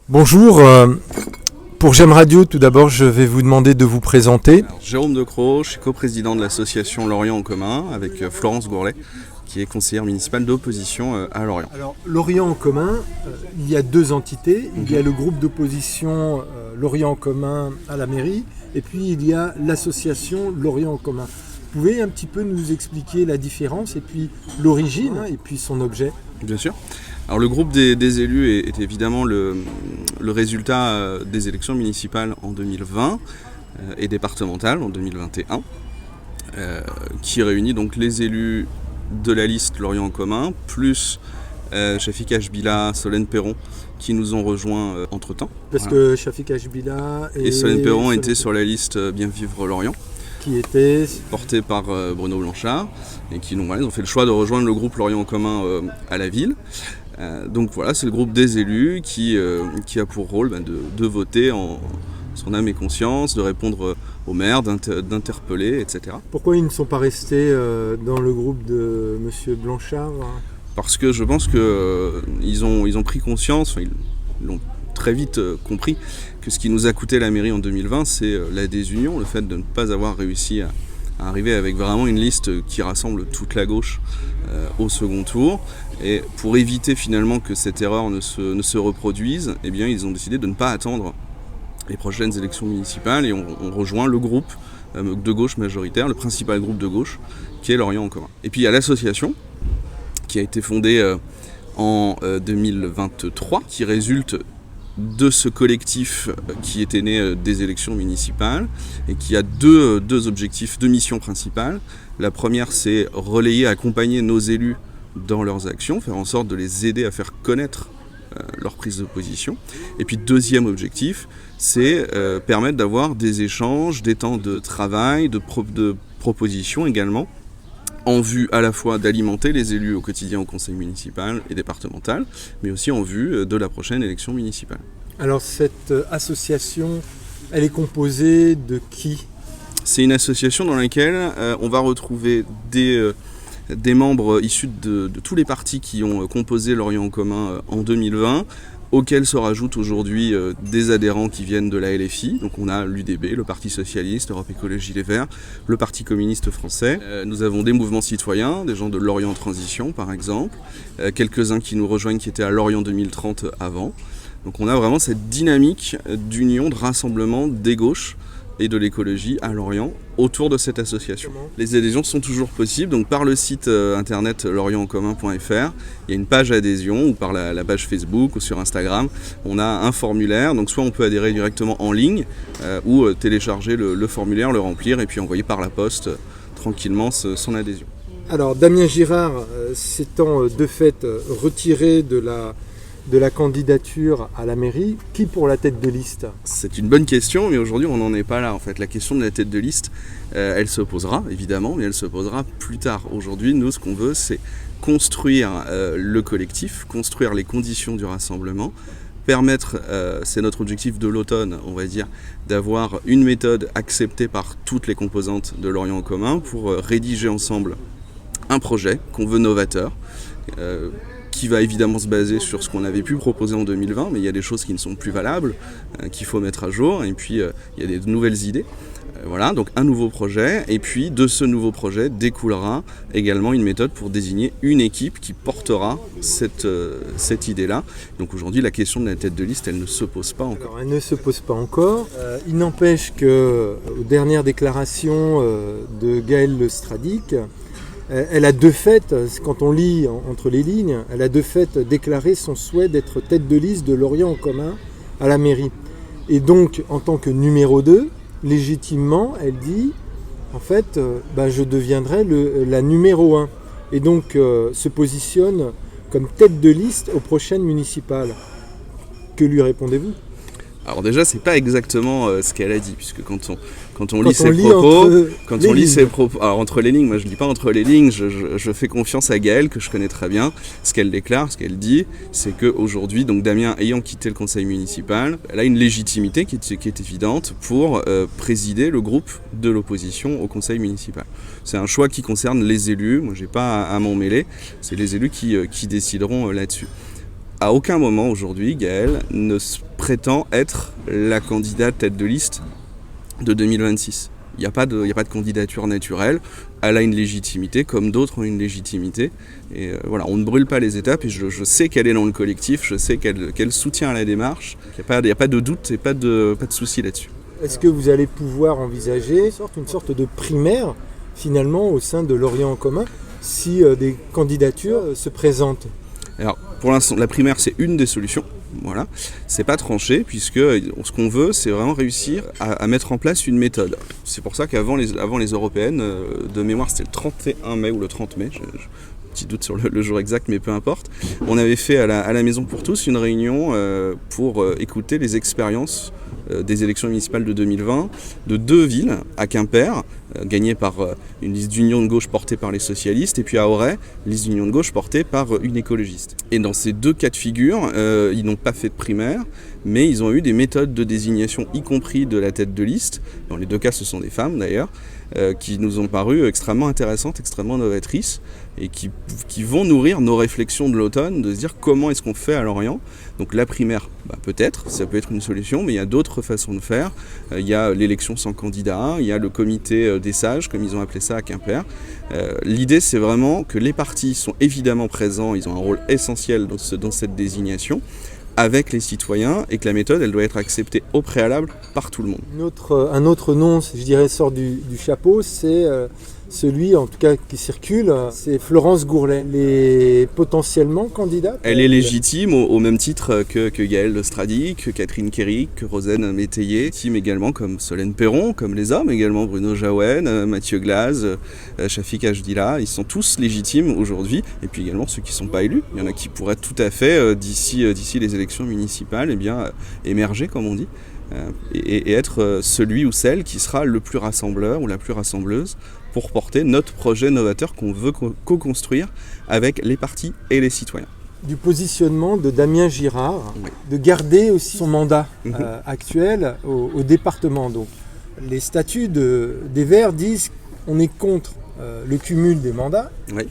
Bonjour, pour J'aime Radio, tout d'abord, je vais vous demander de vous présenter. Alors, Jérôme Decroix, je suis coprésident de l'association Lorient en commun avec Florence Gourlet, qui est conseillère municipale d'opposition à Lorient. Alors, Lorient en commun, il y a deux entités. Il y a le groupe d'opposition Lorient en commun à la mairie, et puis il y a l'association Lorient en commun. Vous pouvez un petit peu nous expliquer la différence, et puis l'origine, et puis son objet? Bien sûr. Alors le groupe des élus est évidemment le résultat des élections municipales en 2020 et départementales en 2021, qui réunit donc les élus de la liste Lorient en commun, plus Chafik Achbila, Solène Perron, qui nous ont rejoints entre-temps. Parce que Chafik Achbila et Solène Perron étaient sur la liste Bien Vivre Lorient, qui était portée par Bruno Blanchard, et qui ils ont fait le choix de rejoindre le groupe Lorient en commun à la ville. Donc voilà, c'est le groupe des élus qui a pour rôle de voter en son âme et conscience, de répondre aux maires, d'interpeller, etc. Pourquoi ils ne sont pas restés dans le groupe de M. Blanchard? Parce que je pense qu'ils ont pris conscience, ils l'ont très vite compris, que ce qui nous a coûté la mairie en 2020, c'est la désunion, le fait de ne pas avoir réussi à arriver avec vraiment une liste qui rassemble toute la gauche au second tour. Et pour éviter finalement que cette erreur ne se reproduise, eh bien, ils ont décidé de ne pas attendre les prochaines élections municipales et on rejoint le groupe de gauche majoritaire, le principal groupe de gauche, qui est Lorient en commun. Et puis il y a l'association qui a été fondée en 2023, qui résulte de ce collectif qui était né des élections municipales et qui a deux objectifs, deux missions principales. La première, c'est relayer, accompagner nos élus dans leurs actions, faire en sorte de les aider à faire connaître leur prise de position. Et puis deuxième objectif, c'est permettre d'avoir des échanges, des temps de travail, de propositions également, en vue à la fois d'alimenter les élus au quotidien au conseil municipal et départemental, mais aussi en vue de la prochaine élection municipale. Alors cette association, elle est composée de qui? C'est une association dans laquelle on va retrouver des membres issus de tous les partis qui ont composé Lorient en commun en 2020, auxquels se rajoutent aujourd'hui des adhérents qui viennent de la LFI. Donc on a l'UDB, le Parti Socialiste, Europe Écologie Les Verts, le Parti Communiste Français. Nous avons des mouvements citoyens, des gens de Lorient Transition par exemple, quelques-uns qui nous rejoignent qui étaient à Lorient 2030 avant. Donc on a vraiment cette dynamique d'union, de rassemblement des gauches et de l'écologie à Lorient autour de cette association. Les adhésions sont toujours possibles, donc par le site internet lorientencommun.fr, il y a une page adhésion, ou par la page Facebook ou sur Instagram, on a un formulaire, donc soit on peut adhérer directement en ligne, ou télécharger le formulaire, le remplir et puis envoyer par la poste tranquillement son adhésion. Alors Damien Girard s'étant de fait retiré de la candidature à la mairie, qui pour la tête de liste? C'est une bonne question, mais aujourd'hui on n'en est pas là en fait. La question de la tête de liste, elle se posera évidemment, mais elle se posera plus tard. Aujourd'hui, nous ce qu'on veut, c'est construire le collectif, construire les conditions du rassemblement, permettre, c'est notre objectif de l'automne, on va dire, d'avoir une méthode acceptée par toutes les composantes de Lorient en commun pour rédiger ensemble un projet qu'on veut novateur, qui va évidemment se baser sur ce qu'on avait pu proposer en 2020, mais il y a des choses qui ne sont plus valables, qu'il faut mettre à jour, et puis il y a des nouvelles idées. Voilà, donc un nouveau projet, et puis de ce nouveau projet découlera également une méthode pour désigner une équipe qui portera cette idée-là. Donc aujourd'hui, la question de la tête de liste, elle ne se pose pas encore. Alors, elle ne se pose pas encore. Il n'empêche que, aux dernières déclarations de Gaëlle Lestradic, elle a de fait, quand on lit entre les lignes, elle a de fait déclaré son souhait d'être tête de liste de Lorient en commun à la mairie. Et donc, en tant que numéro 2, légitimement, elle dit, en fait, je deviendrai la numéro 1. Et donc, se positionne comme tête de liste aux prochaines municipales. Que lui répondez-vous ? Alors déjà, c'est pas exactement ce qu'elle a dit, puisque quand Quand on lit ses propos, alors entre les lignes, moi je ne lis pas entre les lignes, je fais confiance à Gaëlle, que je connais très bien. Ce qu'elle déclare, ce qu'elle dit, c'est qu'aujourd'hui, donc Damien ayant quitté le conseil municipal, elle a une légitimité qui est évidente pour présider le groupe de l'opposition au conseil municipal. C'est un choix qui concerne les élus, moi j'ai pas à m'en mêler, c'est les élus qui décideront là-dessus. À aucun moment aujourd'hui, Gaëlle ne prétend être la candidate tête de liste de 2026. Il n'y a pas de candidature naturelle. Elle a une légitimité, comme d'autres ont une légitimité. Et voilà, on ne brûle pas les étapes. Et je sais qu'elle est dans le collectif, je sais qu'elle soutient la démarche. Il n'y a pas de doute et pas de souci là-dessus. Est-ce que vous allez pouvoir envisager une sorte de primaire, finalement, au sein de l'Orient en commun, si des candidatures se présentent ? Alors, pour l'instant, la primaire, c'est une des solutions. Voilà, c'est pas tranché puisque ce qu'on veut, c'est vraiment réussir à mettre en place une méthode. C'est pour ça qu'avant les européennes, de mémoire, c'était le 31 mai ou le 30 mai, petit doute sur le jour exact, mais peu importe. On avait fait à la Maison pour tous une réunion pour écouter les expériences des élections municipales de 2020 de 2 villes, à Quimper, gagnées par une liste d'union de gauche portée par les socialistes, et puis à Auray, liste d'union de gauche portée par une écologiste. Et dans ces 2 cas de figure, ils n'ont pas fait de primaire, mais ils ont eu des méthodes de désignation, y compris de la tête de liste. Dans les 2 cas, ce sont des femmes d'ailleurs, qui nous ont paru extrêmement intéressantes, extrêmement novatrices, et qui vont nourrir nos réflexions de l'automne, de se dire comment est-ce qu'on fait à Lorient. Donc la primaire, peut-être, ça peut être une solution, mais il y a d'autres façons de faire. Il y a l'élection sans candidat, il y a le comité des sages, comme ils ont appelé ça à Quimper. L'idée, c'est vraiment que les partis sont évidemment présents, ils ont un rôle essentiel dans cette désignation, avec les citoyens, et que la méthode, elle doit être acceptée au préalable par tout le monde. Un autre nom, je dirais, sort du chapeau, c'est celui, en tout cas, qui circule, c'est Florence Gourlet. Elle est potentiellement candidate. Elle est légitime au même titre que Gaëlle Strady, que Catherine Kerry, que Rosane Métayer, légitime également comme Solène Perron, comme les hommes également, Bruno Jaouen, Mathieu Glaz, Shafik Ajdila. Ils sont tous légitimes aujourd'hui, et puis également ceux qui ne sont pas élus. Il y en a qui pourraient tout à fait, d'ici les élections municipales, émerger, comme on dit. Et être celui ou celle qui sera le plus rassembleur ou la plus rassembleuse pour porter notre projet novateur qu'on veut co-construire avec les partis et les citoyens. Du positionnement de Damien Girard, oui, de garder aussi son mandat actuel au département. Donc, les statuts des Verts disent qu'on est contre le cumul des mandats. Oui.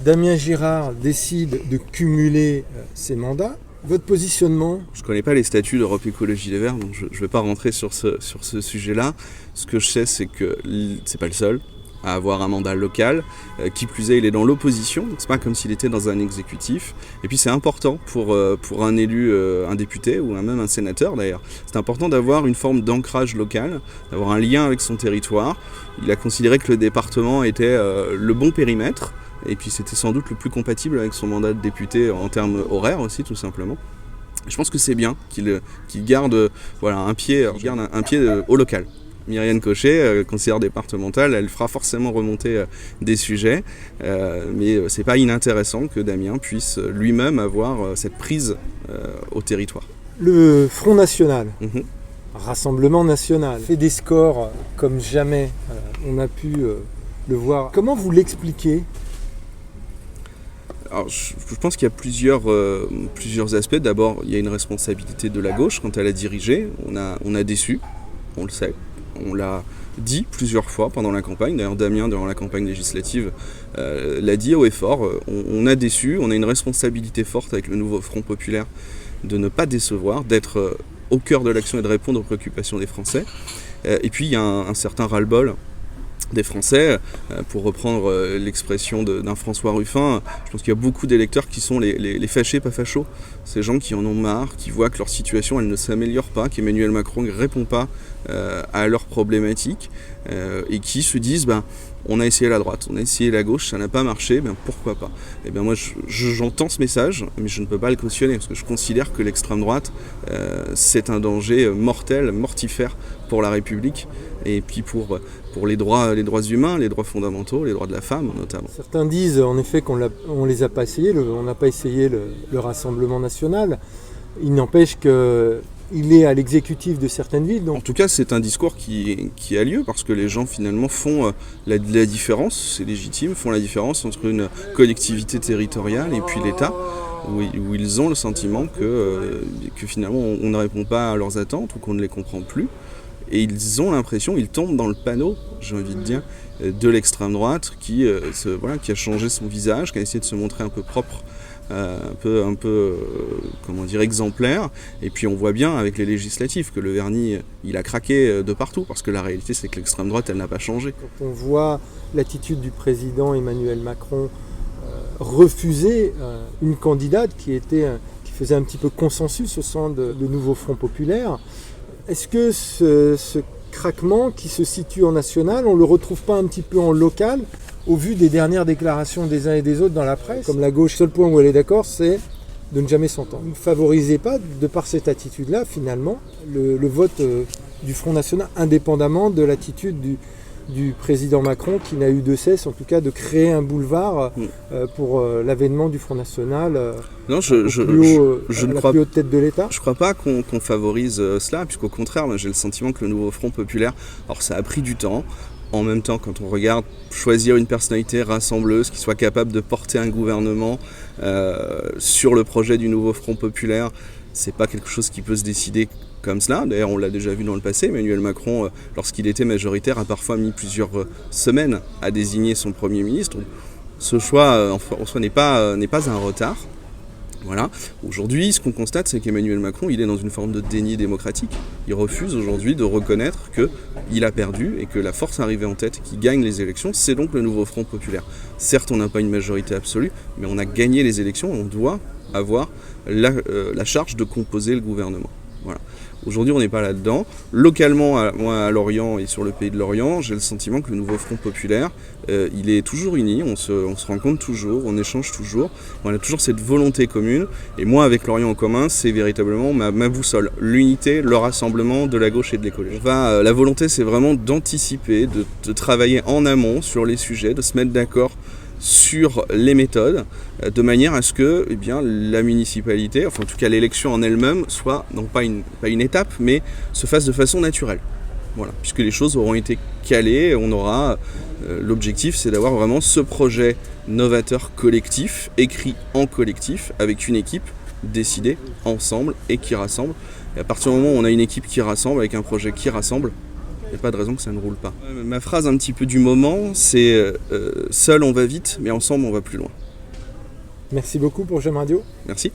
Damien Girard décide de cumuler ses mandats. Votre positionnement ? Je ne connais pas les statuts d'Europe Écologie Les Verts, donc je ne vais pas rentrer sur ce sujet-là. Ce que je sais, c'est que ce n'est pas le seul à avoir un mandat local. Qui plus est, il est dans l'opposition, donc c'est pas comme s'il était dans un exécutif. Et puis c'est important pour un élu, un député ou même un sénateur d'ailleurs, c'est important d'avoir une forme d'ancrage local, d'avoir un lien avec son territoire. Il a considéré que le département était le bon périmètre, et puis c'était sans doute le plus compatible avec son mandat de député en termes horaires aussi, tout simplement. Je pense que c'est bien qu'il garde un pied au local. Myriane Cochet, conseillère départementale, elle fera forcément remonter des sujets, mais c'est pas inintéressant que Damien puisse lui-même avoir cette prise au territoire. Le Front National, Rassemblement National, fait des scores comme jamais on a pu le voir. Comment vous l'expliquez ? Alors, je pense qu'il y a plusieurs aspects. D'abord, il y a une responsabilité de la gauche quand elle a dirigé. On a déçu, on le sait. On l'a dit plusieurs fois pendant la campagne. D'ailleurs, Damien, durant la campagne législative, l'a dit haut et fort. On a déçu, on a une responsabilité forte avec le nouveau Front populaire de ne pas décevoir, d'être au cœur de l'action et de répondre aux préoccupations des Français. Et puis, il y a un certain ras-le-bol des Français, pour reprendre l'expression d'un François Ruffin. Je pense qu'il y a beaucoup d'électeurs qui sont les fâchés pas fachos, ces gens qui en ont marre, qui voient que leur situation elle ne s'améliore pas, qu'Emmanuel Macron ne répond pas à leurs problématiques, et qui se disent on a essayé la droite, on a essayé la gauche, ça n'a pas marché, pourquoi pas. Et moi j'entends ce message, mais je ne peux pas le cautionner, parce que je considère que l'extrême droite c'est un danger mortel, mortifère pour la République, et puis pour les droits humains, les droits fondamentaux, les droits de la femme notamment. Certains disent en effet qu'on les a pas essayés, on n'a pas essayé le Rassemblement National. Il n'empêche que il est à l'exécutif de certaines villes. En tout cas, c'est un discours qui a lieu parce que les gens finalement font la différence, c'est légitime, font la différence entre une collectivité territoriale et puis l'État, où ils ont le sentiment que finalement on ne répond pas à leurs attentes ou qu'on ne les comprend plus. Et ils ont l'impression, ils tombent dans le panneau, j'ai envie de dire, de l'extrême droite qui a changé son visage, qui a essayé de se montrer un peu propre, comment dire, exemplaire. Et puis on voit bien avec les législatives que le vernis, il a craqué de partout, parce que la réalité c'est que l'extrême droite, elle n'a pas changé. Quand on voit l'attitude du président Emmanuel Macron refuser une candidate qui faisait un petit peu consensus au sein de Nouveau Front Populaire, est-ce que ce craquement qui se situe en national, on ne le retrouve pas un petit peu en local, au vu des dernières déclarations des uns et des autres dans la presse? Comme la gauche, le seul point où elle est d'accord, c'est de ne jamais s'entendre. Vous ne favorisez pas, de par cette attitude-là, finalement, le vote du Front National, indépendamment de l'attitude du président Macron, qui n'a eu de cesse, en tout cas, de créer un boulevard pour l'avènement du Front National non, la plus haute tête de l'État. Je ne crois pas qu'on favorise cela, puisqu'au contraire, j'ai le sentiment que le Nouveau Front Populaire, alors ça a pris du temps. En même temps, quand on regarde choisir une personnalité rassembleuse qui soit capable de porter un gouvernement sur le projet du Nouveau Front Populaire, c'est pas quelque chose qui peut se décider comme cela. D'ailleurs, on l'a déjà vu dans le passé. Emmanuel Macron, lorsqu'il était majoritaire, a parfois mis plusieurs semaines à désigner son Premier ministre. Ce choix, en soi, n'est pas un retard. Voilà. Aujourd'hui, ce qu'on constate, c'est qu'Emmanuel Macron, il est dans une forme de déni démocratique. Il refuse aujourd'hui de reconnaître qu'il a perdu et que la force arrivée en tête qui gagne les élections, c'est donc le Nouveau Front Populaire. Certes, on n'a pas une majorité absolue, mais on a gagné les élections et on doit avoir la charge de composer le gouvernement. Voilà. Aujourd'hui, on n'est pas là-dedans. Localement, moi, à Lorient et sur le pays de Lorient, j'ai le sentiment que le Nouveau Front Populaire, il est toujours uni, on se rencontre toujours, on échange toujours. On a toujours cette volonté commune. Et moi, avec Lorient en commun, c'est véritablement ma boussole. L'unité, le rassemblement de la gauche et de l'écologie. La volonté, c'est vraiment d'anticiper, de travailler en amont sur les sujets, de se mettre d'accord sur les méthodes, de manière à ce que la municipalité, enfin en tout cas l'élection en elle-même, soit non pas une étape, mais se fasse de façon naturelle. Voilà, puisque les choses auront été calées, on aura l'objectif, c'est d'avoir vraiment ce projet novateur collectif, écrit en collectif, avec une équipe décidée ensemble et qui rassemble. Et à partir du moment où on a une équipe qui rassemble, avec un projet qui rassemble, il n'y a pas de raison que ça ne roule pas. Ma phrase un petit peu du moment, c'est seul on va vite, mais ensemble on va plus loin. Merci beaucoup pour J'aime Radio. Merci.